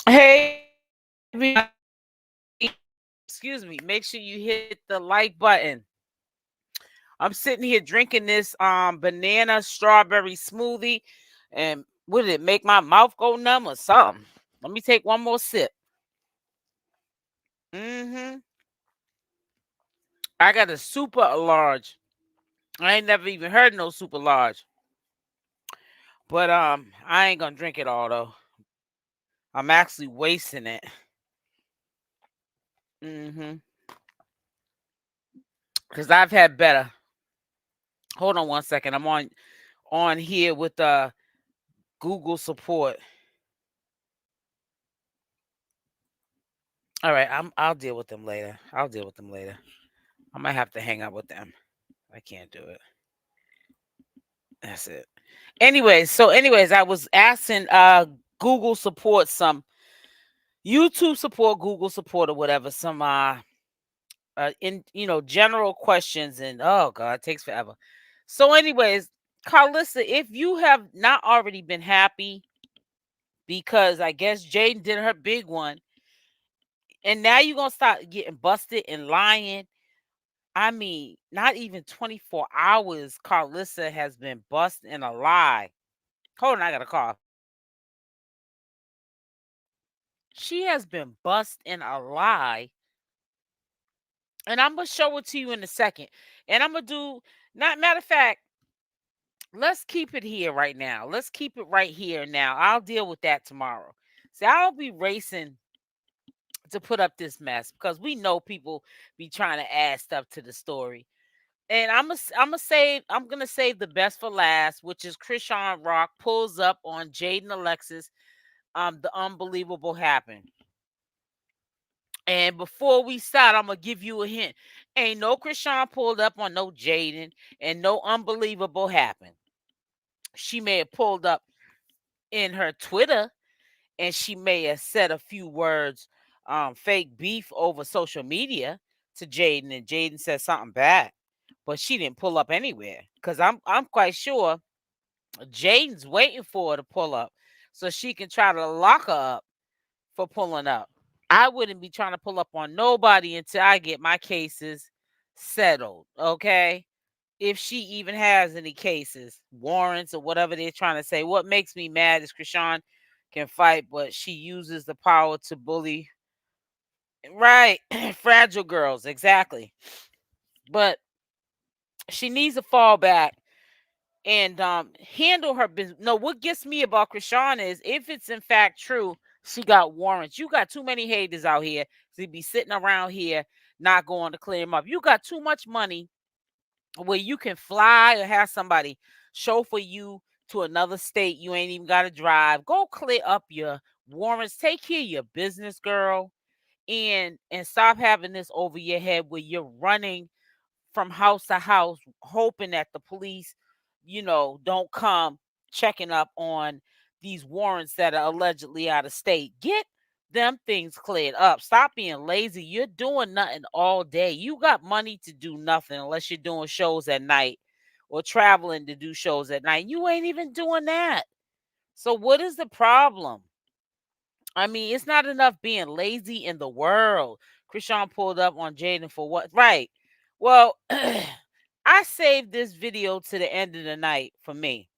Hey, excuse me. Make sure you hit the like button. I'm sitting here drinking this banana strawberry smoothie, and would it make my mouth go numb or something? Let me take one more sip. Mm-hmm. I got a super large. I ain't never even heard no super large, but I ain't gonna drink it all though. I'm actually wasting it. Mm-hmm. Cause I've had better. Hold on one second. I'm on here with Google support. All right, I'll deal with them later. I'll deal with them later. I might have to hang out with them. I can't do it. That's it. Anyways, I was asking Google support some YouTube support, Google support or whatever, some in general questions, and oh god, it takes forever. So anyways, Carissa, if you have not already been happy because I guess Jaidyn did her big one, and now you're gonna start getting busted and lying. I mean, not even 24 hours, Carissa has been busted in a lie. Hold on, I got a call. She has been bust in a lie. And I'm gonna show it to you in a second. And I'm gonna do not matter of fact, let's keep it here right now. Let's keep it right here now. I'll deal with that tomorrow. See, I'll be racing to put up this mess because we know people be trying to add stuff to the story. And I'm gonna save the best for last, which is Chrisean Rock pulls up on Jaidyn Alexis. The unbelievable happened. And before we start, I'm gonna give you a hint. Ain't no Chrisean pulled up on no Jaidyn, and no unbelievable happened. She may have pulled up in her Twitter, and she may have said a few words, fake beef over social media to Jaidyn, and Jaidyn said something bad, but she didn't pull up anywhere because I'm quite sure Jaden's waiting for her to pull up so she can try to lock her up for pulling up. I wouldn't be trying to pull up on nobody until I get my cases settled, okay? If she even has any cases, warrants, or whatever they're trying to say. What makes me mad is Chrisean can fight, but she uses the power to bully. Right, fragile girls, exactly. But she needs to fall back and handle her business. No, what gets me about Chrisean is if it's in fact true, she got warrants. You got too many haters out here to be sitting around here not going to clear them up. You got too much money where you can fly or have somebody chauffeur you to another state. You ain't even got to drive. Go clear up your warrants. Take care of your business, girl, and stop having this over your head where you're running from house to house, hoping that the police, don't come checking up on these warrants that are allegedly out of state. Get them things cleared up. Stop being lazy. You're doing nothing all day. You got money to do nothing unless you're doing shows at night or traveling to do shows at night. You ain't even doing that. So, what is the problem? I mean, it's not enough being lazy in the world. Chrisean pulled up on Jaidyn for what? Right. Well, I saved this video to the end of the night for me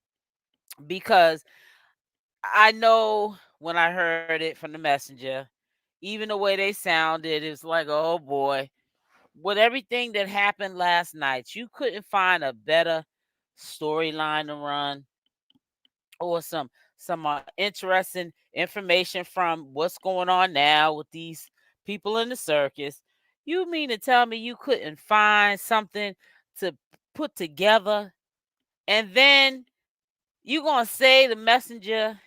because I know when I heard it from the messenger, even the way they sounded, it's like, oh boy. With everything that happened last night, you couldn't find a better storyline to run or some interesting information from what's going on now with these people in the circus. You mean to tell me you couldn't find something to put together, and then you gonna say the messenger,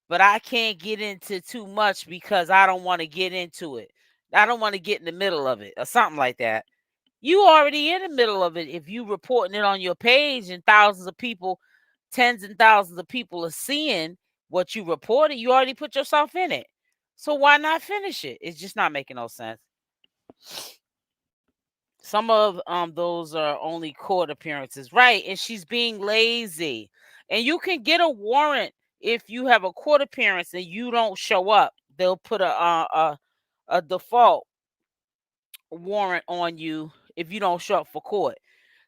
but I can't get into too much because I don't want to get into it. I don't want to get in the middle of it or something like that. You already in the middle of it if you reporting it on your page and thousands of people, tens and thousands of people are seeing what you reported. You already put yourself in it. So why not finish it? It's just not making no sense. Some of those are only court appearances, right? And she's being lazy. And you can get a warrant if you have a court appearance and you don't show up. they'll put a default warrant on you if you don't show up for court.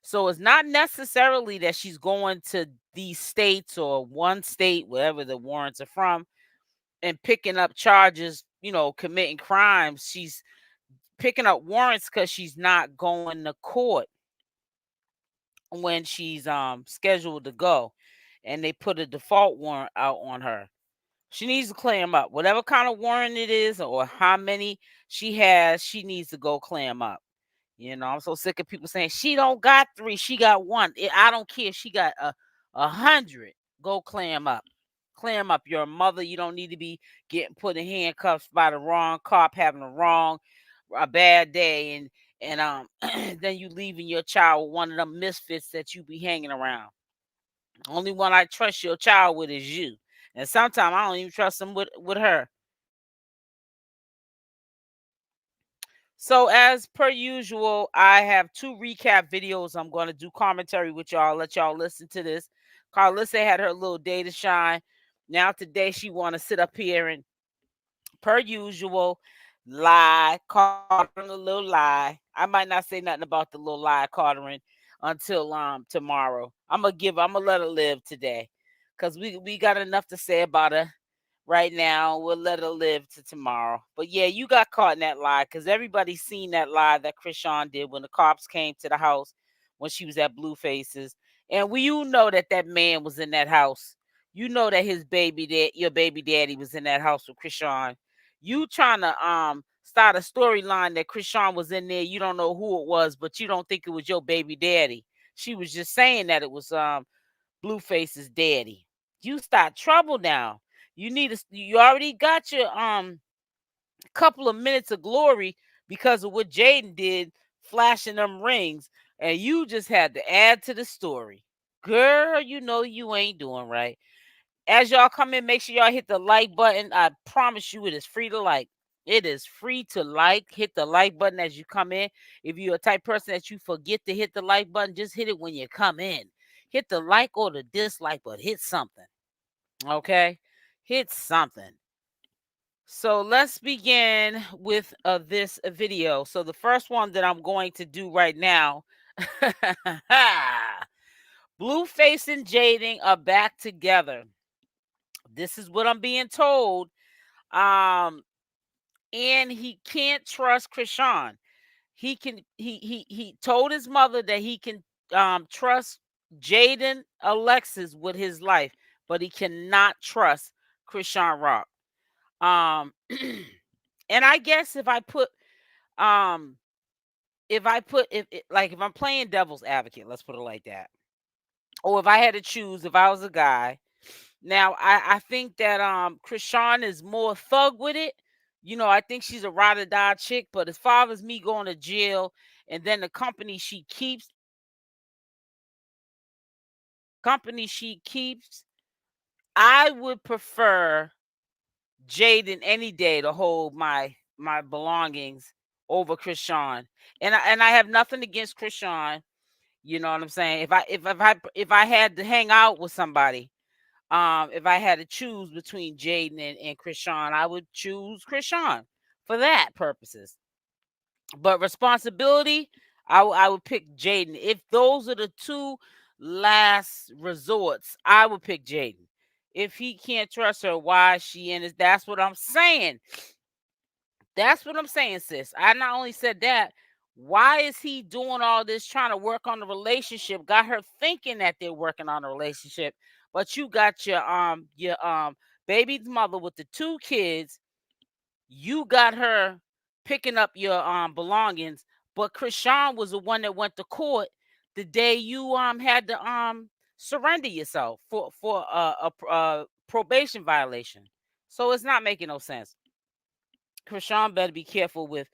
So it's not necessarily that she's going to these states or one state, wherever the warrants are from, and picking up charges, committing crimes. She's picking up warrants because she's not going to court when she's scheduled to go. And they put a default warrant out on her. She needs to clam up. Whatever kind of warrant it is or how many she has, she needs to go clam up. I'm so sick of people saying she don't got 3, she got 1. I don't care if she got 100. Go clam up. Clam up. You're a mother. You don't need to be getting put in handcuffs by the wrong cop, having a bad day, and then you leaving your child with one of them misfits that you be hanging around. Only one I trust your child with is you. And sometimes I don't even trust them with her. So as per usual, I have 2 recap videos. I'm going to do commentary with y'all. Let y'all listen to this. Carissa had her little day to shine. Now today she want to sit up here and, per usual, lie, caught her in a little lie. I might not say nothing about the little lie caught her in until tomorrow. I'm gonna let her live today, cause we got enough to say about her right now. We'll let her live to tomorrow. But yeah, you got caught in that lie, because everybody's seen that lie that Chrisean did when the cops came to the house when she was at Blueface's. And you know that man was in that house. You know that your baby daddy was in that house with Chrisean. You trying to start a storyline that Chrisean was in there. You don't know who it was, but you don't think it was your baby daddy. She was just saying that it was Blueface's daddy. You start trouble now. You already got your couple of minutes of glory because of what Jaidyn did, flashing them rings, and you just had to add to the story. Girl, you know you ain't doing right. As y'all come in, make sure y'all hit the like button. I promise you it is free to like. It is free to like. Hit the like button as you come in. If you're a type person that you forget to hit the like button, just hit it when you come in. Hit the like or the dislike, but hit something. Okay? Hit something. So let's begin with this video. So the first one that I'm going to do right now, Blueface and Jaidyn are back together. This is what I'm being told. And he can't trust Chrisean. He told his mother that he can trust Jaidyn Alexis with his life, but he cannot trust Chrisean Rock. And I guess if I put if I'm playing devil's advocate, let's put it like that, or if I had to choose, if I was a guy, now I think that Chrisean is more thug with it. I think she's a ride or die chick, but as far as me going to jail and then the company she keeps, I would prefer Jaidyn any day to hold my belongings over Chrisean. And I have nothing against Chrisean. You know what I'm saying? If I had to hang out with somebody, if I had to choose between Jaidyn and Chrisean, I would choose Chrisean for that purposes. But responsibility, I would pick Jaidyn. If those are the two last resorts, I would pick Jaidyn. If he can't trust her, why is she in it? That's what I'm saying. That's what I'm saying, sis. I not only said that, why is he doing all this trying to work on the relationship? Got her thinking that they're working on a relationship, but you got your baby's mother with the 2 kids. You got her picking up your belongings, but Chrisean was the one that went to court the day you had to surrender yourself for a probation violation. So it's not making no sense. Chrisean better be careful with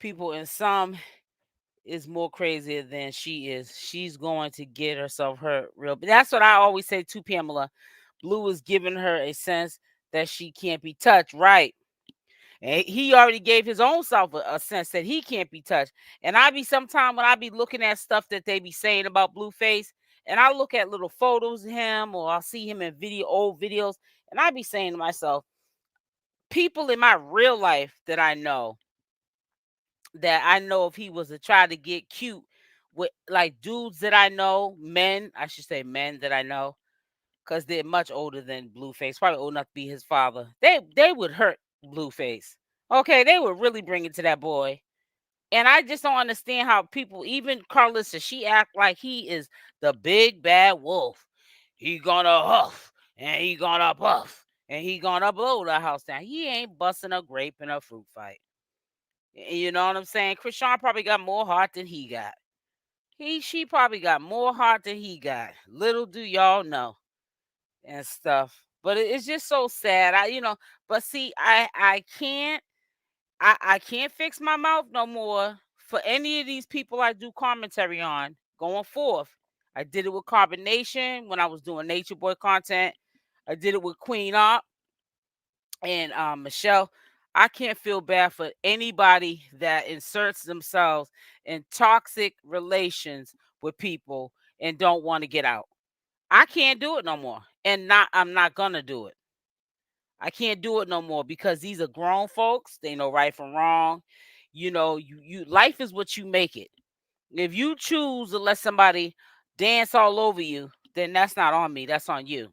people, and some is more crazier than she is. She's going to get herself hurt real. But that's what I always say to Pamela. Blue is giving her a sense that she can't be touched, right? And he already gave his own self a sense that he can't be touched. And sometime when I be looking at stuff that they be saying about Blueface, and I look at little photos of him, or I'll see him in old videos, and I be saying to myself, people in my real life that I know if he was to try to get cute with like dudes that I know, men, I should say men that I know, because they're much older than Blueface, probably old enough to be his father. They would hurt Blueface. Okay, they would really bring it to that boy. And I just don't understand how people, even Carissa, she act like he is the big bad wolf. He gonna huff and he gonna puff and he gonna blow the house down. He ain't busting a grape in a fruit fight. You know what I'm saying? Chrisean probably got more heart than he got. She probably got more heart than he got. Little do y'all know and stuff. But it's just so sad. But see, I can't fix my mouth no more for any of these people I do commentary on going forth. I did it with Carbonation when I was doing Nature Boy content. I did it with Queen Op and Michelle. I can't feel bad for anybody that inserts themselves in toxic relations with people and don't want to get out. I can't do it no more. I'm not gonna do it. I can't do it no more because these are grown folks. They know right from wrong. You life is what you make it. If you choose to let somebody dance all over you, then that's not on me. That's on you.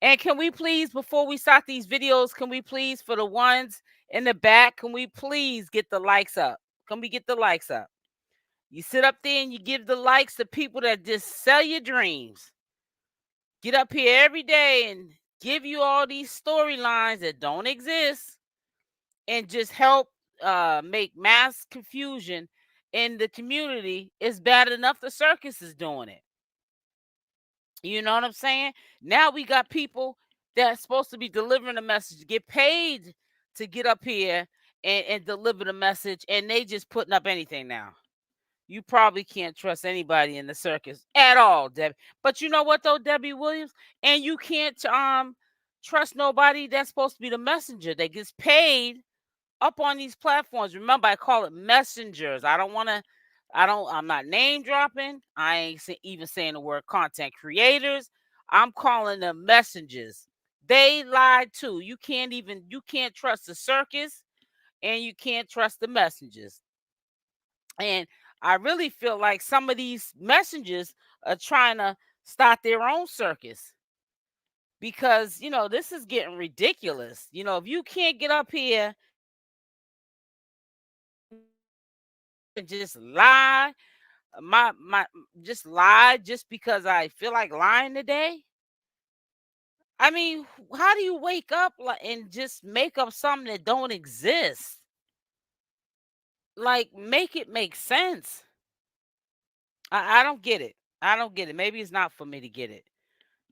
And can we please, before we start these videos, can we please, for the ones in the back, can we please get the likes up? Can we get the likes up? You sit up there and you give the likes to people that just sell your dreams. Get up here every day and give you all these storylines that don't exist and just help make mass confusion in the community. It's bad enough the circus is doing it. You know what I'm saying? Now we got people that's supposed to be delivering a message, get paid to get up here and deliver the message, and they just putting up anything now. You probably can't trust anybody in the circus at all, Debbie. But you know what though, Debbie Williams? And you can't trust nobody that's supposed to be the messenger that gets paid up on these platforms. Remember, I call it messengers. I'm not name dropping. I ain't even saying the word content creators. I'm calling them messengers. They lied too. You can't trust the circus and you can't trust the messengers. And I really feel like some of these messengers are trying to start their own circus because, this is getting ridiculous. If you can't get up here and just lie, my just lie just because I feel like lying today. I mean, how do you wake up and just make up something that don't exist? Like, make it make sense. I don't get it. I don't get it. Maybe it's not for me to get it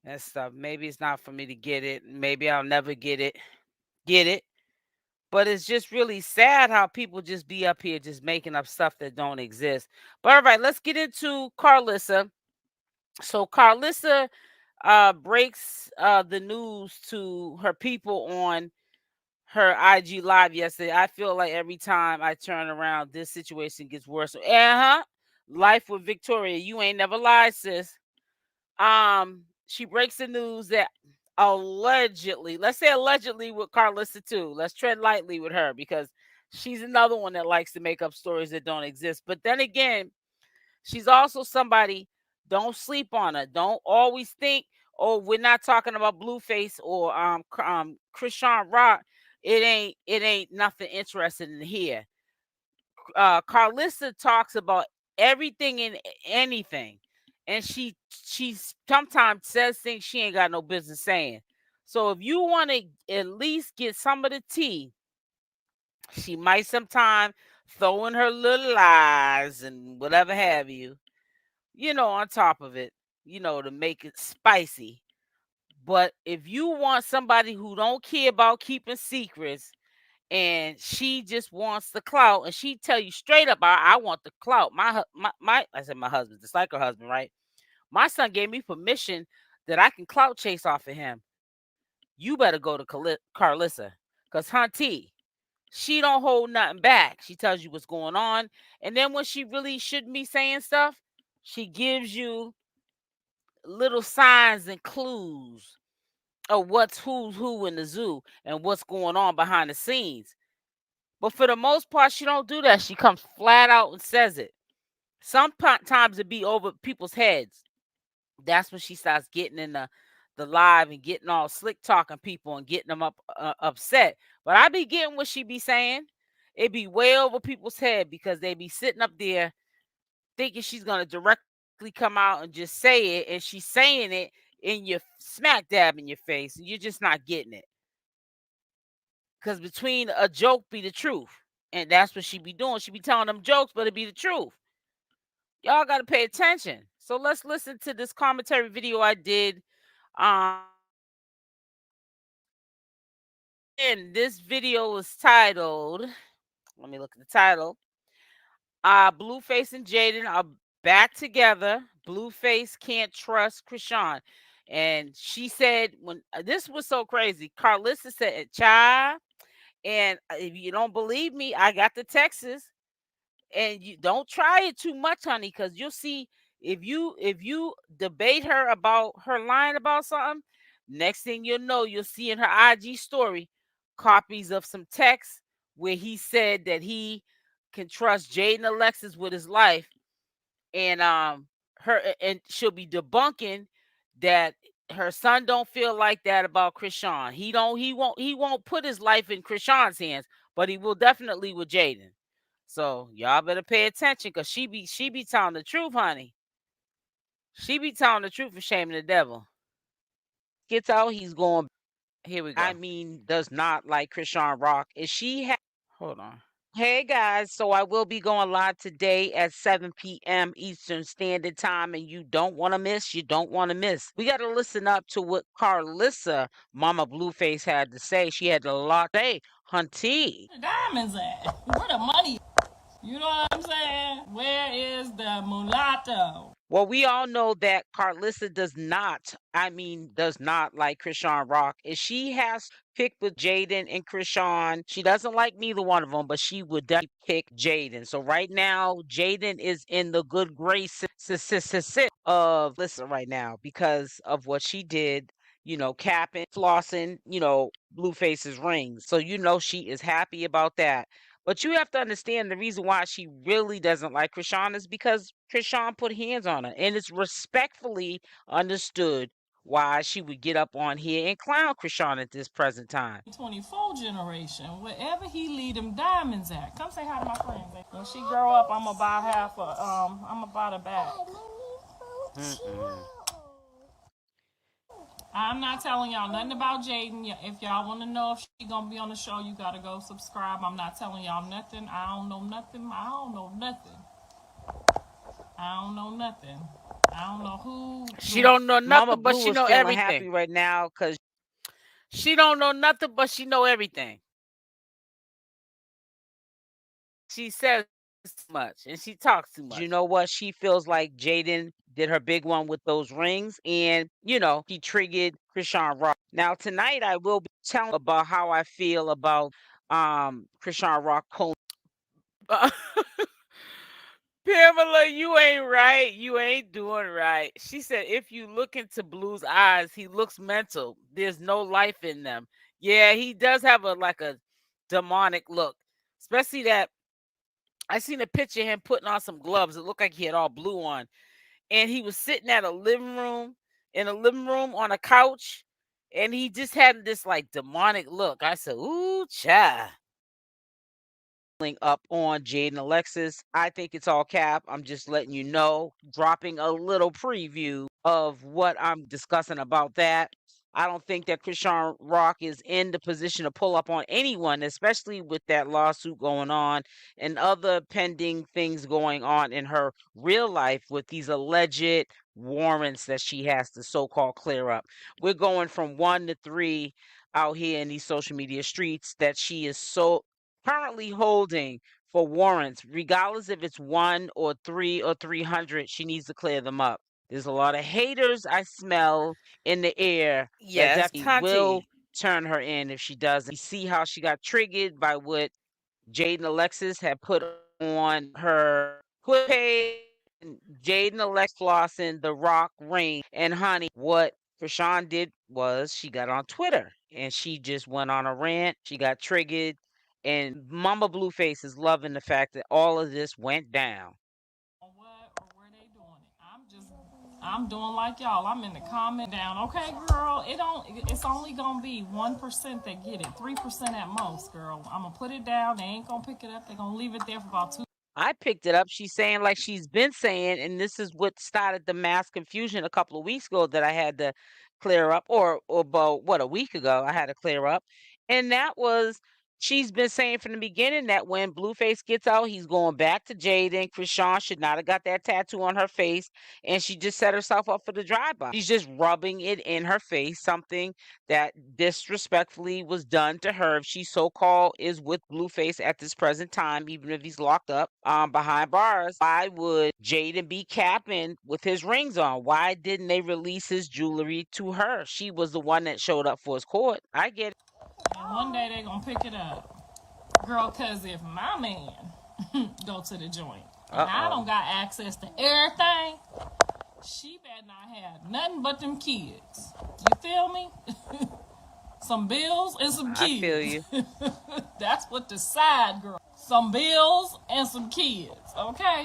and stuff. Maybe it's not for me to get it. Maybe I'll never get it. Get it. But it's just really sad how people just be up here just making up stuff that don't exist. But all right, let's get into Carissa. So Carissa breaks the news to her people on her IG live yesterday. I feel like every time I turn around, this situation gets worse. Life with Victoria. You ain't never lied, sis. She breaks the news that allegedly, let's say allegedly with Carissa too. Let's tread lightly with her because she's another one that likes to make up stories that don't exist. But then again, she's also somebody, don't sleep on her. Don't always think, oh, we're not talking about Blueface or Chrisean Rock. It ain't nothing interesting in here. Carissa talks about everything and anything. And she sometimes says things she ain't got no business saying. So if you want to at least get some of the tea, she might sometimes throw in her little lies and whatever have you, on top of it, to make it spicy. But if you want somebody who don't care about keeping secrets and she just wants the clout and she tell you straight up, I want the clout. I said my husband, just like her husband, right? My son gave me permission that I can clout chase off of him. You better go to Carissa because Hunty, she don't hold nothing back. She tells you what's going on. And then when she really shouldn't be saying stuff, she gives you little signs and clues of what's who's who in the zoo and what's going on behind the scenes. But for the most part, she don't do that. She comes flat out and says it. Sometimes it be over people's heads. That's when she starts getting in the live and getting all slick talking people and getting them upset. But I be getting what she be saying. It be way over people's head because they be sitting up there thinking she's gonna directly come out and just say it, and she's saying it in your smack dab in your face, and you're just not getting it. Cause between a joke be the truth, and that's what she be doing. She be telling them jokes, but it be the truth. Y'all gotta pay attention. So let's listen to this commentary video I did. And this video is titled. Let me look at the title. Blueface and Jaidyn are back together. Blueface can't trust Chrisean. And she said, when this was so crazy, Carissa said, "Child, and if you don't believe me, I got the Texas, and you don't try it too much, honey, because you'll see if you debate her about her lying about something, next thing you'll know, you'll see in her IG story copies of some text where he said that he can trust Jaidyn Alexis with his life, and and she'll be debunking that her son don't feel like that about Chrisean. He won't put his life in Chrisean's hands, but he will definitely with Jaidyn. So y'all better pay attention because she be telling the truth, honey. She be telling the truth for shaming the devil. Gets out, he's going. Here we go. Does not like Chrisean Rock. Is she? Hold on. Hey guys, so I will be going live today at 7 p.m. Eastern Standard Time, and you don't want to miss. You don't want to miss. We got to listen up to what Carissa, Mama Blueface, had to say. She had a lot to say, hunty. Where the diamonds at? Where the money? You know what I'm saying? Where is the mulatto? Well, we all know that Carissa does not like Chrisean Rock. If she has picked with Jaidyn and Chrisean, she doesn't like neither one of them, but she would definitely pick Jaidyn. So right now, Jaidyn is in the good graces of Carissa right now because of what she did, capping, flossing, Blueface's rings. So she is happy about that. But you have to understand the reason why she really doesn't like Chrisean is because Chrisean put hands on her. And it's respectfully understood why she would get up on here and clown Chrisean at this present time. 24 generation, wherever he lead them diamonds at. Come say hi to my friends. When she grow up, I'm gonna buy I'm gonna buy the bag. I'm not telling y'all nothing about Jaidyn. If y'all want to know if she gonna be on the show, you gotta go subscribe. I'm not telling y'all nothing. I don't know nothing. I don't know nothing. I don't know nothing. I don't know who. She don't know nothing, Mama but Blue she know everything. Happy right now because she don't know nothing, but she know everything. She says too much and she talks too much. You know what? She feels like Jaidyn did her big one with those rings, and she triggered Chrisean Rock. Now tonight I will be telling about how I feel about Chrisean Rock pulling. Pamela, you ain't right. You ain't doing right. She said, if you look into Blue's eyes, he looks mental. There's no life in them. Yeah, he does have a demonic look. Especially that I seen a picture of him putting on some gloves. It looked like he had all blue on. And he was sitting in a living room on a couch. And he just had this demonic look. I said, ooh, child. Up on Jaidyn Alexis. I think it's all cap. I'm just letting you know, dropping a little preview of what I'm discussing about that. I don't think that Chrisean Rock is in the position to pull up on anyone, especially with that lawsuit going on and other pending things going on in her real life with these alleged warrants that she has to so-called clear up. We're going from 1 to 3 out here in these social media streets that she is so currently holding for warrants, regardless if it's 1 or 3 or 300, she needs to clear them up. There's a lot of haters I smell in the air that definitely will turn her in if she doesn't. We see how she got triggered by what Jaidyn Alexis had put on her Twitter page. Jaidyn Alexis flossing the rock ring. And honey, what Chrisean did was she got on Twitter and she just went on a rant. She got triggered, and Mama Blueface is loving the fact that all of this went down. Or what or where they doing it. I'm doing like y'all. I'm in the comment down. Okay, girl. It's only gonna be 1% that get it. 3% at most, girl. I'm gonna put it down. They ain't gonna pick it up. They're gonna leave it there for about 2. I picked it up. She's saying like she's been saying, and this is what started the mass confusion a couple of weeks ago that I had to clear up, or about what, a week ago I had to clear up, and that was she's been saying from the beginning that when Blueface gets out, he's going back to Jaidyn. Chrisean should not have got that tattoo on her face, and she just set herself up for the drive-by. She's just rubbing it in her face, something that disrespectfully was done to her. If she so-called is with Blueface at this present time, even if he's locked up behind bars, why would Jaidyn be capping with his rings on? Why didn't they release his jewelry to her? She was the one that showed up for his court. I get it. And one day they gonna pick it up, girl. Cause if my man go to the joint and I don't got access to everything, she better not have nothing but them kids. You feel me? Some bills and some kids. I feel you. That's what the side girl. Some bills and some kids. Okay.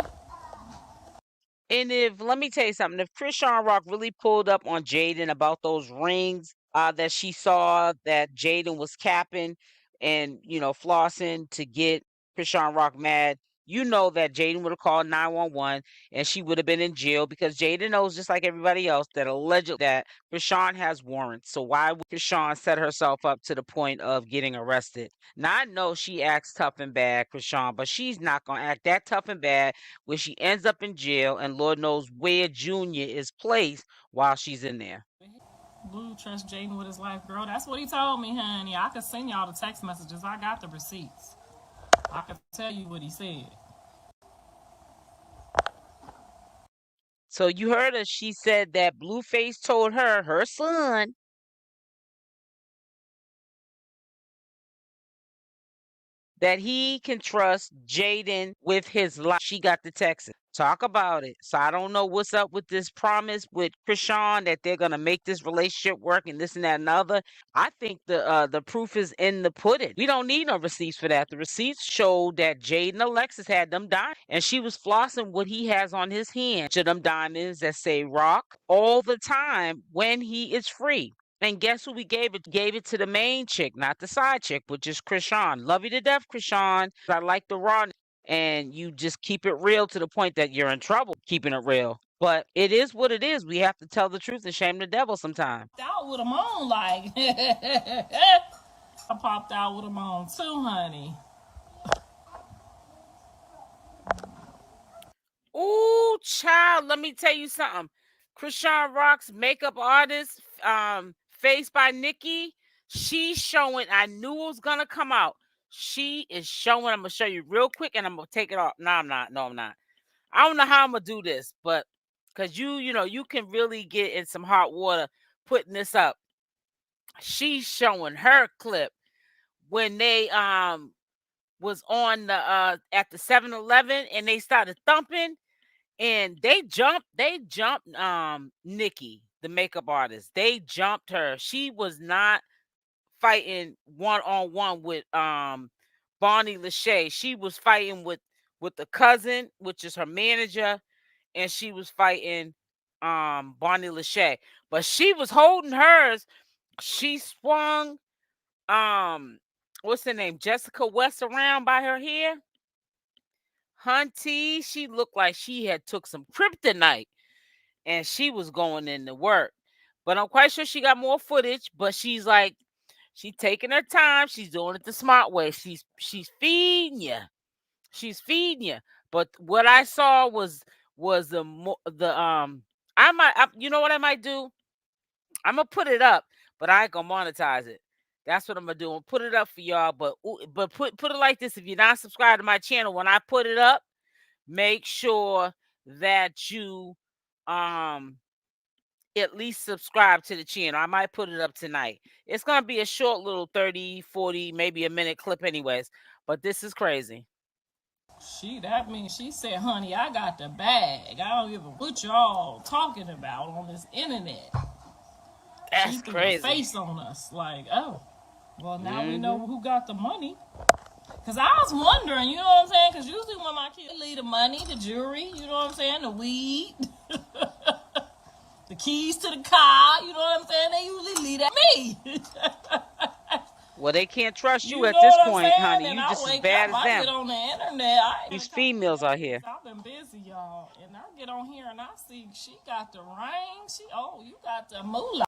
And let me tell you something, if Chrisean Rock really pulled up on Jaidyn about those rings that she saw that Jaidyn was capping and, flossing to get Chrisean Rock mad, you know that Jaidyn would have called 911 and she would have been in jail, because Jaidyn knows, just like everybody else, that allegedly that Chrisean has warrants. So why would Chrisean set herself up to the point of getting arrested? Now, I know she acts tough and bad, Chrisean, but she's not going to act that tough and bad where she ends up in jail and Lord knows where Junior is placed while she's in there. Blue trust Jaidyn with his life, girl. That's what he told me, honey. I could send y'all the text messages. I got the receipts. I could tell you what he said. So you heard her. She said that Blueface told her son that he can trust Jaidyn with his life. She got the text. Talk about it. So I don't know what's up with this promise with Chrisean that they're gonna make this relationship work and this and that and other. I think the proof is in the pudding. We don't need no receipts for that. The receipts showed that Jaidyn Alexis had them diamonds, and she was flossing what he has on his hand. To them diamonds that say Rock all the time when he is free. And guess who we gave it? Gave it to the main chick, not the side chick, which is Chrisean. Love you to death, Chrisean. I like the rawness. And you just keep it real to the point that you're in trouble keeping it real. But it is what it is. We have to tell the truth and shame the devil sometimes. Out with them on, like I popped out with them on too, honey. Ooh, child, let me tell you something. Chrisean Rock's makeup artist, Face by Nikki, she's showing. I knew it was gonna come out. She is showing. I'm gonna show you real quick, and I'm gonna take it off. No, I'm not. No, I'm not. I don't know how I'm gonna do this, but because you can really get in some hot water putting this up. She's showing her clip when they was on the at the 7-Eleven and they started thumping. And they jumped Nikki, the makeup artist. They jumped her. She was not fighting one-on-one with Bonnie Lea. She was fighting with the cousin, which is her manager, and she was fighting Bonnie Lea. But she was holding hers. She swung what's her name? Jessica West around by her hair. Hunty, she looked like she had took some kryptonite and she was going into work. But I'm quite sure she got more footage, but she's taking her time. She's doing it the smart way. She's feeding you. She's feeding you. But what I saw was you know what I might do? I'm gonna put it up, but I ain't gonna monetize it. That's what I'm gonna do. I'm put it up for y'all, but put it like this. If you're not subscribed to my channel, when I put it up, make sure that you at least subscribe to the channel. I might put it up tonight. It's gonna be a short little 30, 40, maybe a minute clip anyways, but this is crazy. That means she said, honey, I got the bag. I don't give a what y'all talking about on this internet. She That's threw the crazy. face on us. Like, oh, well, now we know Mm-hmm. who got the money. Because I was wondering, you know what I'm saying? Because usually when my kids leave the money, the jewelry, you know what I'm saying? The weed, the keys to the car, you know what I'm saying? They usually leave that me. Well, they can't trust you You at know this what I'm point, saying? honey. And You I just as wake bad up, as I get them. on the internet. I ain't in a These couple of females out days. here. I've been busy, y'all. And I get on here and I see she got the ring. You got the moolah.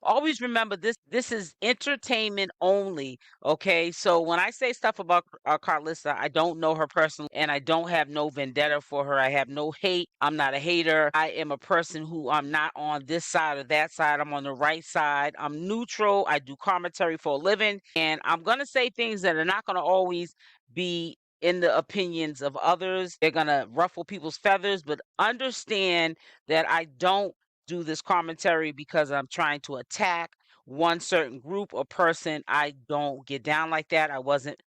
Always remember this is entertainment only, okay? So when I say stuff about Carlissa, I don't know her personally, and I don't have no vendetta for her. I have no hate. I'm not a hater. I am a person who, I'm not on this side or that side. I'm on the right side. I'm neutral. I do commentary for a living, and I'm going to say things that are not going to always be in the opinions of others. They're going to ruffle people's feathers, but understand that I don't do this commentary because I'm trying to attack one certain group or person. I don't get down like that. I wasn't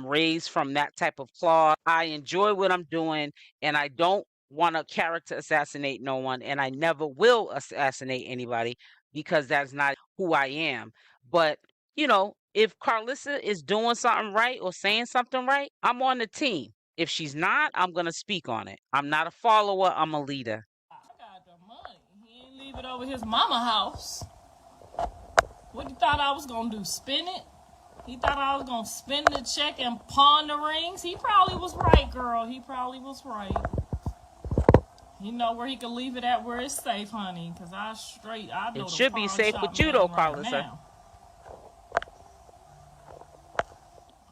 raised from that type of cloth. I enjoy what I'm doing, and I don't want to character assassinate no one, and I never will assassinate anybody because that's not who I am. But if Carlissa is doing something right or saying something right, I'm on the team. If she's not, I'm going to speak on it. I'm not a follower, I'm a leader. I got the money. He ain't leave it over his mama house. What you thought I was going to do? Spin it? He thought I was going to spin the check and pawn the rings? He probably was right, girl. He probably was right. He know where he can leave it at where it's safe, honey. Because I know It the should be pawn safe shop with you man though, right Carlissa. now.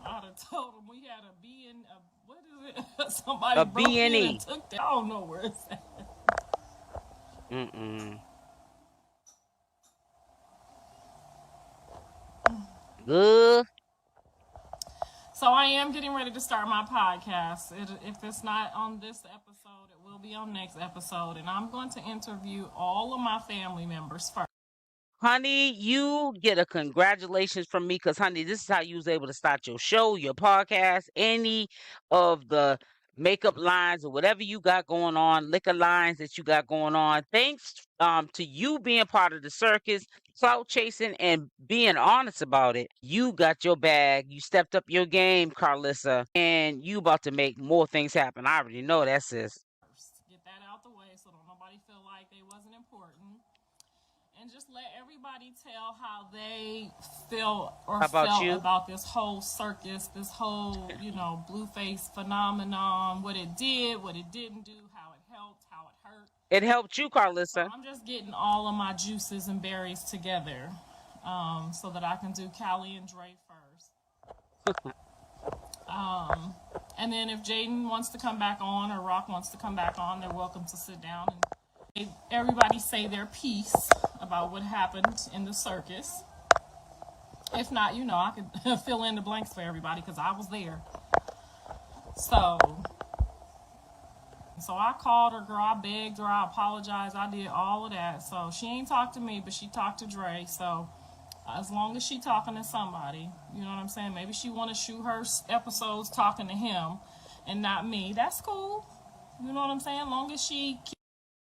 I'd have told him we had a B in what is it? Somebody A broke in and B&E. took that. I don't know where it's at. Mm-mm. Good. So I am getting ready to start my podcast. If it's not on this episode, it will be on next episode, and I'm going to interview all of my family members first. Honey, you get a congratulations from me because, honey, this is how you was able to start your show, your podcast, any of the makeup lines or whatever you got going on, liquor lines that you got going on. Thanks to you being part of the circus, clout chasing, and being honest about it. You got your bag. You stepped up your game, Carlissa, and you about to make more things happen. I already know that, sis. Get that out the way so don't nobody feel like they wasn't important. And just let everybody tell how they feel or How about felt you? about this whole circus, this whole, blueface phenomenon, what it did, what it didn't do, how it helped, how it hurt. It helped you, So Carlissa. I'm just getting all of my juices and berries together so that I can do Callie and Dre first. And then if Jaidyn wants to come back on or Rock wants to come back on, they're welcome to sit down and everybody say their piece about what happened in the circus. If not, I could fill in the blanks for everybody because I was there. So I called her, girl. I begged her. I apologized. I did all of that. So she ain't talked to me, but she talked to Dre. So as long as she talking to somebody, you know what I'm saying? Maybe she want to shoot her episodes talking to him and not me. That's cool. You know what I'm saying? As long as she...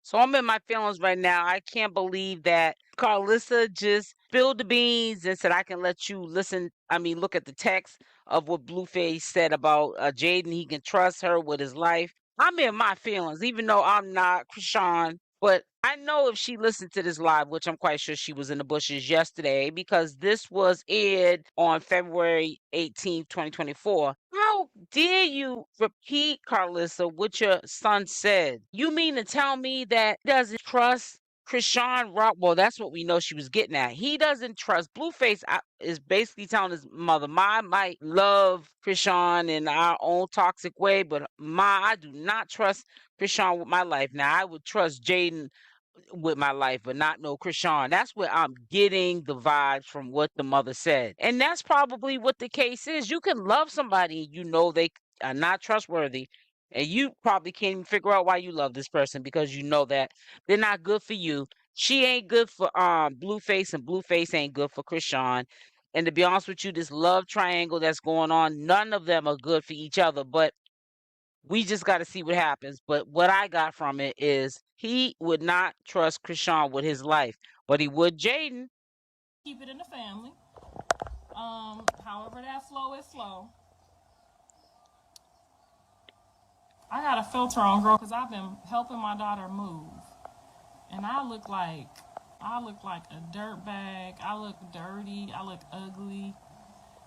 So I'm in my feelings right now. I can't believe that Carlissa just spilled the beans and said I can let you look at the text of what Blueface said about Jaidyn. He can trust her with his life. I'm in my feelings, even though I'm not Chrisean. But I know if she listened to this live, which I'm quite sure she was in the bushes yesterday, because this was aired on February 18th, 2024. How dare you repeat, Carlissa, what your son said? You mean to tell me that he doesn't trust Chrisean Rock? Well, that's what we know she was getting at. He doesn't trust Blueface. Is basically telling his mother, "Ma might love Chrisean in our own toxic way, but Ma, I do not trust Chrisean with my life. Now, I would trust Jaidyn with my life, but not no Chrisean." That's where I'm getting the vibes from what the mother said. And that's probably what the case is. You can love somebody, they are not trustworthy, and you probably can't even figure out why you love this person because you know that they're not good for you. She ain't good for Blueface, and Blueface ain't good for Chrisean. And to be honest with you, this love triangle that's going on, none of them are good for each other. But we just got to see what happens. But what I got from it is he would not trust Chrisean with his life. but he would Jaidyn. Keep it in the family. However that flow is flow. I got a filter on, girl, because I've been helping my daughter move, and I look like a dirt bag. I look dirty. I look ugly.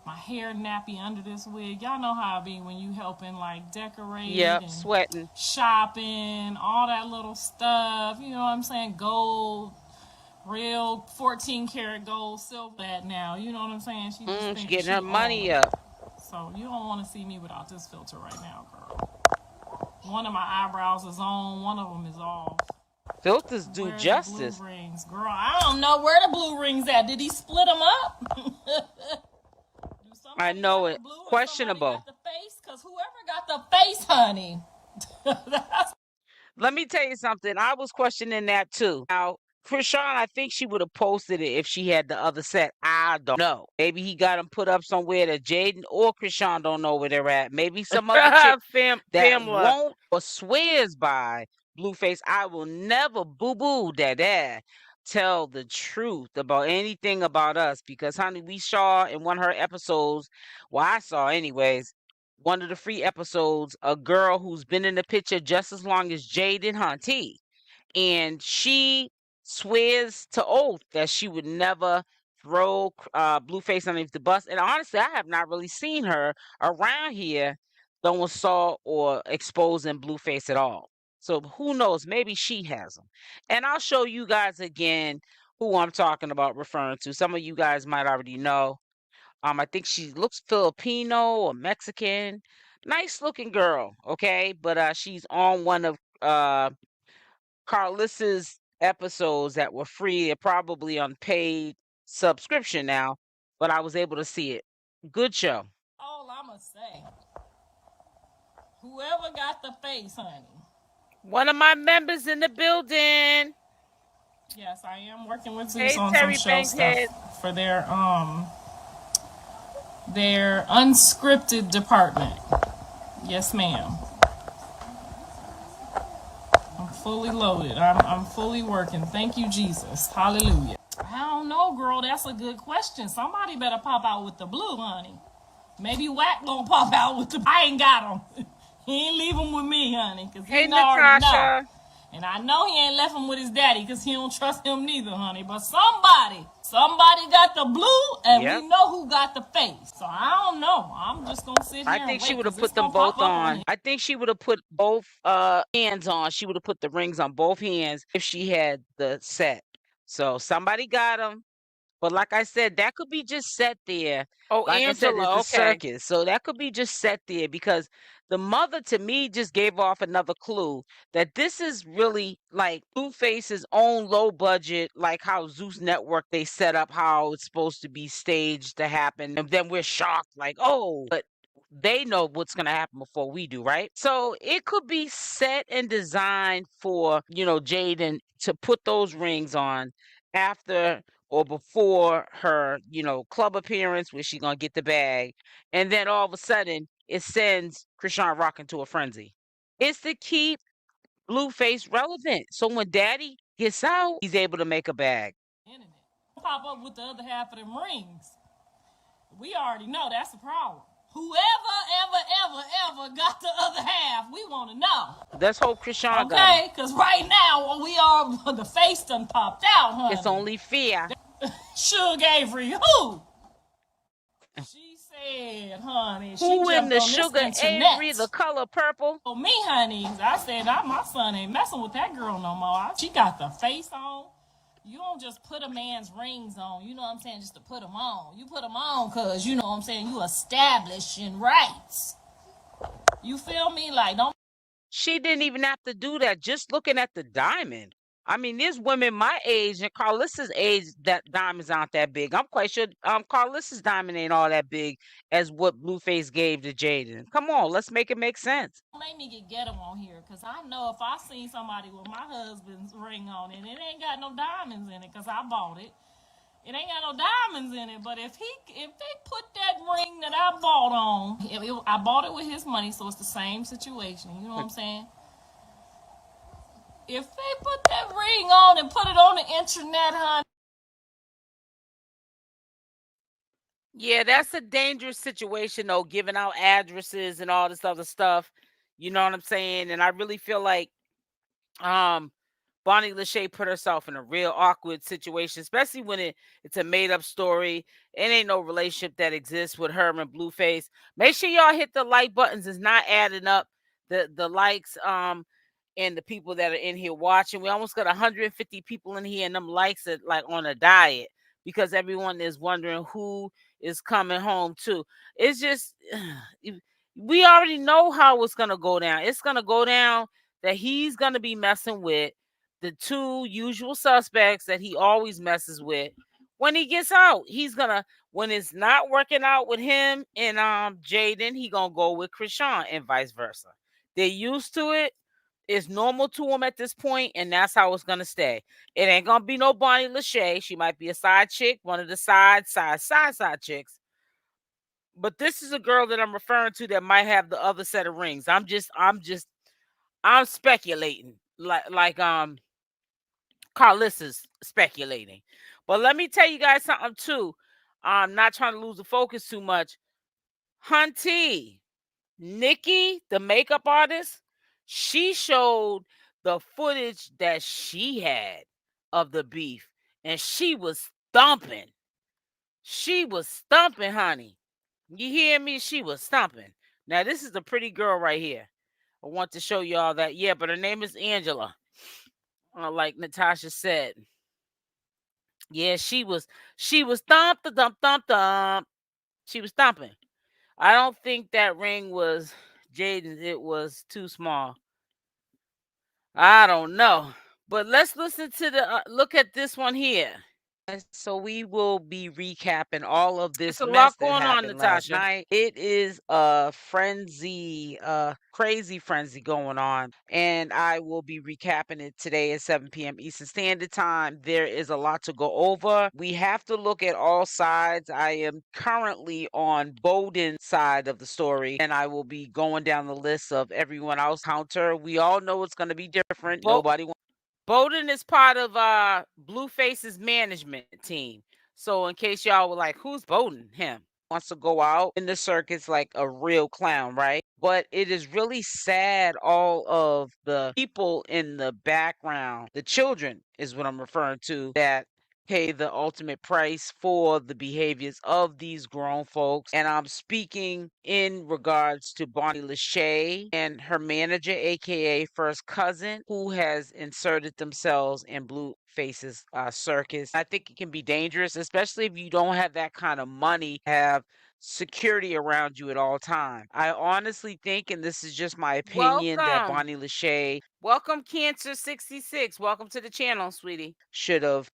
My hair nappy under this wig. Y'all know how it be when you helping like decorate Yep, and sweating. shopping, all that little stuff. You know what I'm saying? Gold, real 14 karat gold, silver. That now, you know what I'm saying? She just She thinks getting she her money own. up. So you don't want to see me without this filter right now, girl. One of my eyebrows is on, one of them is off. Filters do Where are the justice. blue rings, girl? I don't know where the blue rings at. Did he split them up? I know got it. the blue Questionable. Got the face? Because whoever got the face, honey. Let me tell you something. I was questioning that too. Now, Chrisean, I think she would have posted it if she had the other set. I don't know. Maybe he got them put up somewhere that Jaidyn or Chrisean don't know where they're at. Maybe some other chick that Family. won't or swears by Blueface. I will never boo-boo that tell the truth about anything about us because, honey, we saw in one of her episodes, well, I saw anyways, one of the free episodes, a girl who's been in the picture just as long as Jaidyn Hunty. And she swears to oath that she would never throw Blueface underneath the bus. And honestly, I have not really seen her around here throwing salt or exposing Blueface at all. So who knows? Maybe she has them. And I'll show you guys again who I'm talking about, referring to. Some of you guys might already know. I think she looks Filipino or Mexican. Nice looking girl, okay? But she's on one of Carissa's episodes that were free. They're probably on paid subscription now, but I was able to see it. Good show. All I'ma say. Whoever got the face, honey. One of my members in the building. Yes, I am working with Hey, Zeus on some Terry show Bankhead. stuff for their unscripted department. Yes, ma'am. I'm fully loaded. I'm fully working. Thank you, Jesus. Hallelujah. I don't know, girl. That's a good question. Somebody better pop out with the blue, honey. Maybe Wack gonna pop out with the. I ain't got him. He ain't leave him with me, honey, because he already know. And I know he ain't left him with his daddy because he don't trust him neither, honey. But somebody got the blue, and we know who got the face. So I don't know. I'm just gonna sit here. I think she would have put them both on. I think she would have put both hands on. She would have put the rings on both hands if she had the set. So somebody got them. But like I said, that could be just set there. Oh, like Angela, I said, it's a okay. circus. So that could be just set there because the mother to me just gave off another clue that this is really like Blueface's own low budget, like how Zeus Network they set up how it's supposed to be staged to happen. And then we're shocked, like, oh, but they know what's going to happen before we do, right? So it could be set and designed for, Jaidyn to put those rings on after or before her, club appearance where she's gonna get the bag, and then all of a sudden it sends Chrisean Rock into a frenzy. It's to keep Blueface relevant, so when Daddy gets out, he's able to make a bag. Pop up with the other half of them rings. We already know that's the problem. Whoever, ever got the other half, we want to know. Let's hope Chrisean got him. Okay, because right now, we are, the face done popped out, honey. It's only fair. Suge Avery, who? She said, honey, who in the Sugar Avery, the color purple? Oh, me, honey. I said, my son ain't messing with that girl no more. She got the face on. You don't just put a man's rings on, you know what I'm saying, just to put them on. You put them on because, you know what I'm saying, you establishing rights. You feel me? Like, don't. She didn't even have to do that. Just looking at the diamond. I mean, there's women my age and Carissa's age that diamonds aren't that big. I'm quite sure Carissa's diamond ain't all that big as what Blueface gave to Jaidyn. Come on, let's make it make sense. Don't make me get ghetto on here, because I know if I seen somebody with my husband's ring on it, it ain't got no diamonds in it, because I bought it. It ain't got no diamonds in it, but if they put that ring that I bought on, I bought it with his money, so it's the same situation. You know what I'm saying? If they put that ring on and put it on the internet, honey. Yeah, that's a dangerous situation though, giving out addresses and all this other stuff. You know what I'm saying? And I really feel like um Bonnie Lea put herself in a real awkward situation, especially when it's a made up story. It ain't no relationship that exists with her and Blueface. Make sure y'all hit the like buttons. It's not adding up the likes and the people that are in here watching. We almost got 150 people in here, and them likes are like on a diet because everyone is wondering who is coming home too. It's just we already know how it's gonna go down. It's gonna go down that he's gonna be messing with the two usual suspects that he always messes with. When he gets out, he's gonna, when it's not working out with him and Jaidyn, he gonna go with Chrisean and vice versa. They're used to it. It's normal to him at this point, and that's how it's gonna stay. It ain't gonna be no Bonnie Lea. She might be a side chick, one of the side chicks. But this is a girl that I'm referring to that might have the other set of rings. I'm speculating. Like Carissa's speculating. But let me tell you guys something too. I'm not trying to lose the focus too much. Hunty, Nikki, the makeup artist, she showed the footage that she had of the beef, and she was thumping. She was thumping, honey. You hear me? She was thumping. Now, this is a pretty girl right here. I want to show y'all that. Yeah, but her name is Angela. Like Natasha said. Yeah, she was thump. She was thumping. I don't think that ring was Jaidyn's. It was too small. I don't know. But let's listen to the look at this one here. So we will be recapping all of this mess that happened last night. It is a frenzy, crazy frenzy going on, and I will be recapping it today at 7 p.m. Eastern Standard Time. There is a lot to go over. We have to look at all sides. I am currently on Bowden's side of the story, and I will be going down the list of everyone else counter. We all know it's going to be different. Nobody wants. Bowden is part of Blueface's management team. So in case y'all were like, who's Bowden? Him. Wants to go out in the circus like a real clown, right? But it is really sad all of the people in the background, the children is what I'm referring to, that pay the ultimate price for the behaviors of these grown folks. And I'm speaking in regards to Bonnie Lea and her manager, aka first cousin, who has inserted themselves in Blueface's circus. I think it can be dangerous, especially if you don't have that kind of money, have security around you at all times. I honestly think, and this is just my opinion, that Bonnie Lea, welcome Cancer 66. Welcome to the channel, sweetie. Should have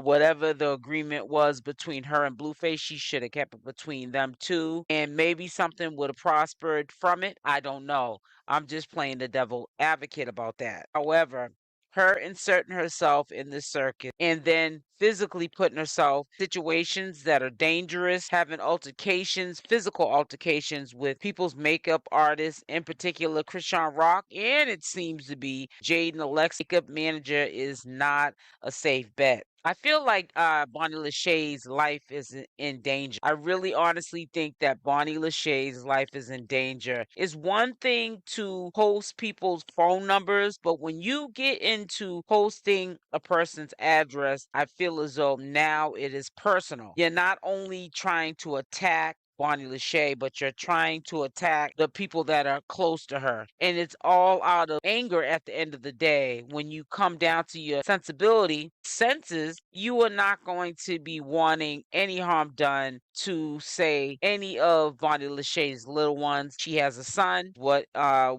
whatever the agreement was between her and Blueface, she should have kept it between them two. And maybe something would have prospered from it. I don't know. I'm just playing the devil advocate about that. However, her inserting herself in this circuit and then physically putting herself in situations that are dangerous, having altercations, physical altercations with people's makeup artists, in particular Chrisean Rock, and it seems to be Jaidyn Alexis, makeup manager, is not a safe bet. I feel like Bonnie Lea's life is in danger. I really honestly think that Bonnie Lea's life is in danger. It's one thing to post people's phone numbers, but when you get into posting a person's address, I feel as though now it is personal. You're not only trying to attack Bonnie Lea, but you're trying to attack the people that are close to her. And it's all out of anger at the end of the day. When you come down to your senses, you are not going to be wanting any harm done to, say, any of Bonnie Lea's little ones. She has a son. What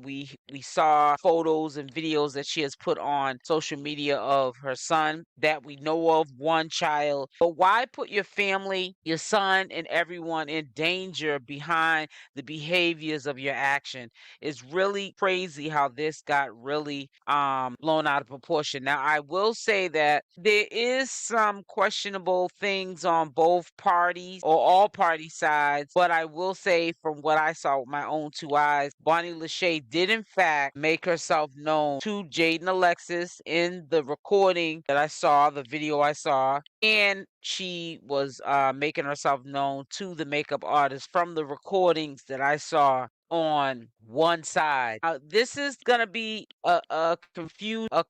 we saw photos and videos that she has put on social media of her son that we know of, one child. But why put your family, your son, and everyone in danger danger behind the behaviors of your action. It's really crazy how this got really blown out of proportion. Now, I will say that there is some questionable things on both parties or all party sides, but I will say from what I saw with my own two eyes, Bonnie Lea did in fact make herself known to Jaidyn Alexis in the recording that I saw, the video I saw, and she was making herself known to the makeup artist from the recordings that I saw on one side. This is gonna be a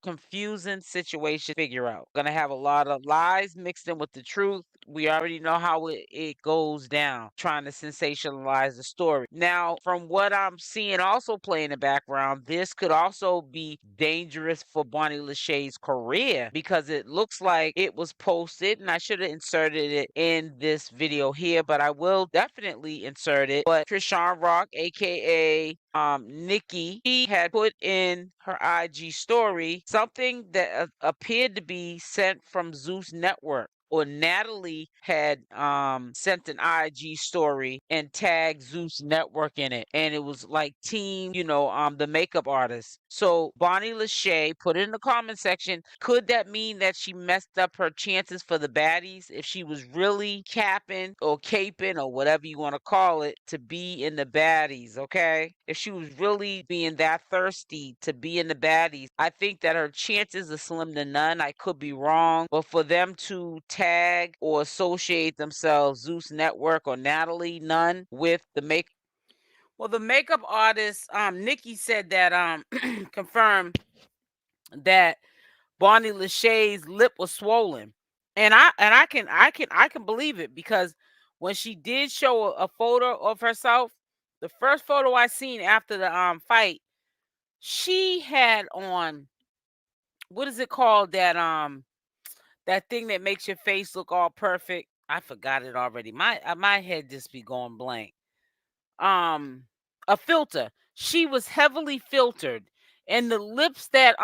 confusing situation to figure out. Gonna have a lot of lies mixed in with the truth. We already know how it goes down, trying to sensationalize the story. Now, from what I'm seeing also play in the background, this could also be dangerous for Bonnie Lachey's career because it looks like it was posted, and I should have inserted it in this video here, but I will definitely insert it. But Chrisean Rock, aka Nikki, she had put in her IG story something that appeared to be sent from Zeus Network, or Natalie had sent an IG story and tagged Zeus Network in it, and it was like team, the makeup artist. So Bonnie Lea put it in the comment section. Could that mean that she messed up her chances for the baddies if she was really capping or caping or whatever you want to call it to be in the baddies? Okay, if she was really being that thirsty to be in the baddies, I think that her chances are slim to none. I could be wrong, but for them to tag or associate themselves, Zeus Network or Natalie Nunn, with the makeup artist, Nikki said that confirmed that Bonnie Lachey's lip was swollen, and I can believe it, because when she did show a photo of herself, the first photo I seen after the fight, she had on, what is it called, that thing that makes your face look all perfect. I forgot it already. My head just be going blank. um a filter. She was heavily filtered, and the lips that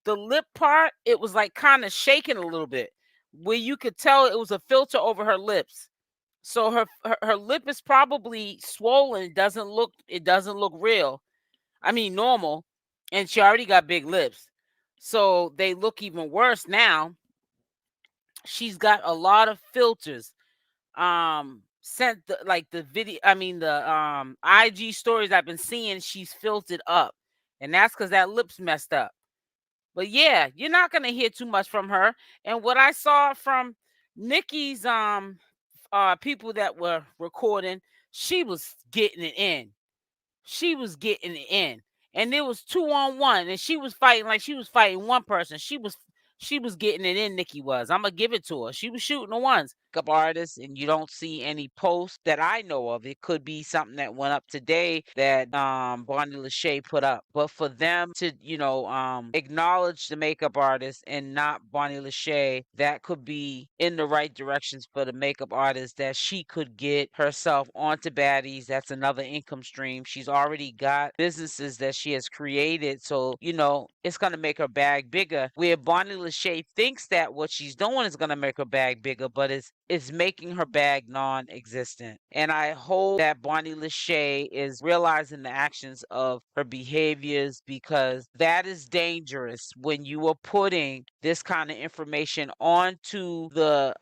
the lip part, it was like kind of shaking a little bit, where you could tell it was a filter over her lips. So her lip is probably swollen. It doesn't look real. I mean normal, and she already got big lips, so they look even worse now. She's got a lot of filters sent like the video, I mean the IG stories I've been seeing, she's filtered up, and that's because that lips messed up. But yeah, you're not gonna hear too much from her. And what I saw from Nikki's people that were recording, she was getting it in. She was getting it in. And it was 2-on-1, and she was fighting like she was fighting one person. She was getting it in. Nikki was. I'm gonna give it to her. She was shooting the ones. Makeup artists, and you don't see any posts that I know of. It could be something that went up today that Bonnie Lachey put up. But for them to, acknowledge the makeup artist and not Bonnie Lachey, that could be in the right directions for the makeup artist, that she could get herself onto baddies. That's another income stream. She's already got businesses that she has created, so it's gonna make her bag bigger. Where Bonnie Lachey thinks that what she's doing is gonna make her bag bigger, but it's making her bag non-existent. And I hope that Bonnie Lachey is realizing the actions of her behaviors, because that is dangerous when you are putting this kind of information onto the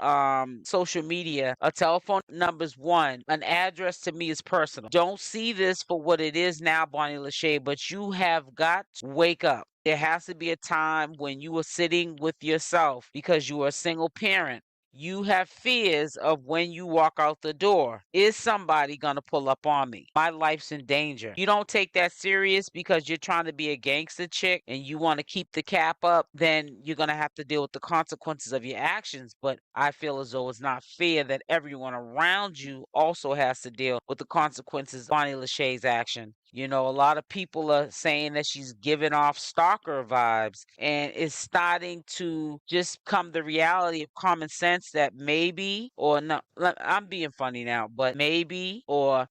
social media. A telephone number is one. An address to me is personal. Don't see this for what it is now, Bonnie Lachey, but you have got to wake up. There has to be a time when you are sitting with yourself, because you are a single parent. You have fears of when you walk out the door. Is somebody going to pull up on me? My life's in danger. You don't take that serious because you're trying to be a gangster chick and you want to keep the cap up, then you're going to have to deal with the consequences of your actions. But I feel as though it's not fair that everyone around you also has to deal with the consequences of Bonnie Lachey's action. You know, a lot of people are saying that she's giving off stalker vibes, and it's starting to just come the reality of common sense that maybe, or no, I'm being funny now, but maybe, or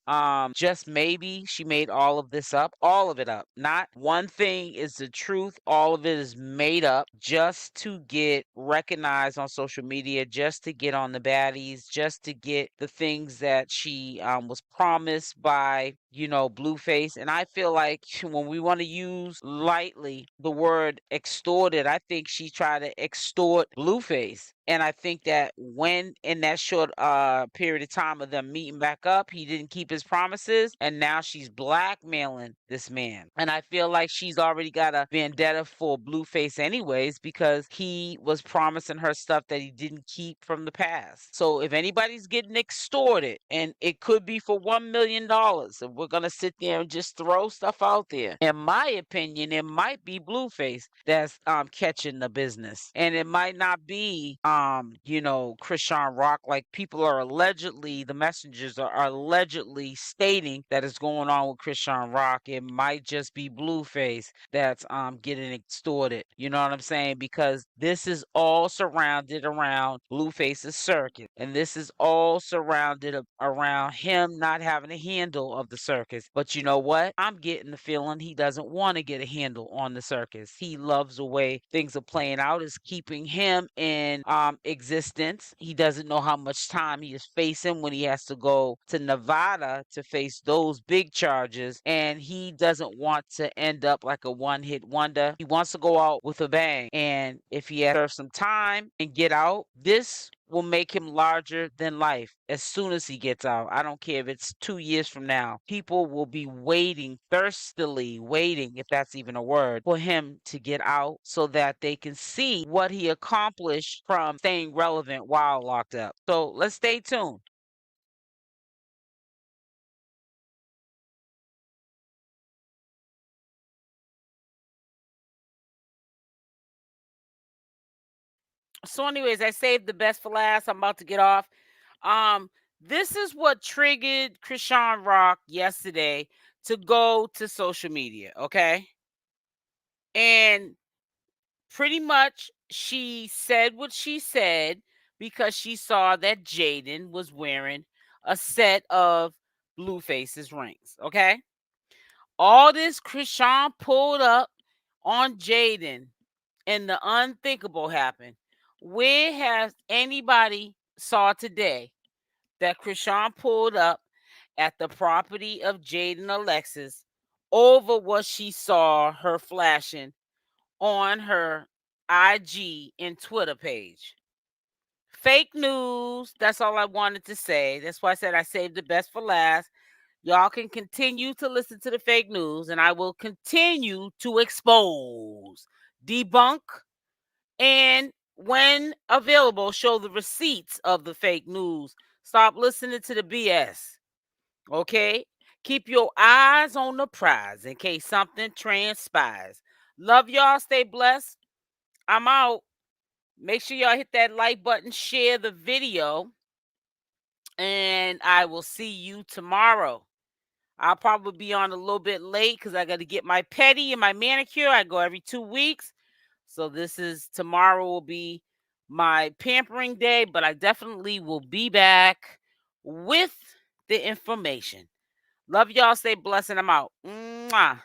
just maybe she made all of this up, all of it up. Not one thing is the truth, all of it is made up just to get recognized on social media, just to get on the baddies, just to get the things that she was promised by, you know, Blueface. And I feel like when we want to use lightly the word extorted, I think she tried to extort Blueface. And I think that when in that short period of time of them meeting back up, he didn't keep his promises, and now she's blackmailing this man. And I feel like she's already got a vendetta for Blueface anyways, because he was promising her stuff that he didn't keep from the past. So if anybody's getting extorted, and it could be for $1 million, if we're gonna sit there and just throw stuff out there, in my opinion, it might be Blueface that's catching the business, and it might not be you know, Chrisean Rock. Like, people are allegedly, the messengers are allegedly stating that it's going on with Chrisean Rock. It might just be Blueface that's getting extorted. You know what I'm saying? Because this is all surrounded around Blueface's circus, and this is all surrounded around him not having a handle of the circus. But you know what? I'm getting the feeling he doesn't want to get a handle on the circus. He loves the way things are playing out. Is keeping him in existence. He doesn't know how much time he is facing when he has to go to Nevada to face those big charges, and he doesn't want to end up like a one-hit wonder. He wants to go out with a bang, and if he has to serve some time and get out, this will make him larger than life as soon as he gets out. I don't care if it's 2 years from now. People will be waiting, thirstily waiting, if that's even a word, for him to get out so that they can see what he accomplished from staying relevant while locked up. So let's stay tuned. So, anyways, I saved the best for last. I'm about to get off. Um, this is what triggered Chrisean Rock yesterday to go to social media, okay? And pretty much she said what she said because she saw that Jaidyn was wearing a set of Blueface's rings, okay? All this Chrisean pulled up on Jaidyn, and the unthinkable happened. Where has anybody saw today that Chrisean pulled up at the property of Jaidyn Alexis over what she saw her flashing on her IG and Twitter page? Fake news. That's all I wanted to say. That's why I said I saved the best for last. Y'all can continue to listen to the fake news, and I will continue to expose, debunk, and when available, show the receipts of the fake news. Stop listening to the BS. Okay? Keep your eyes on the prize in case something transpires. Love y'all. Stay blessed. I'm out. Make sure y'all hit that like button, share the video, and I will see you tomorrow. I'll probably be on a little bit late because I got to get my pedi and my manicure. I go every 2 weeks. So this is tomorrow will be my pampering day, but I definitely will be back with the information. Love y'all. Stay blessed, and I'm out. Mwah.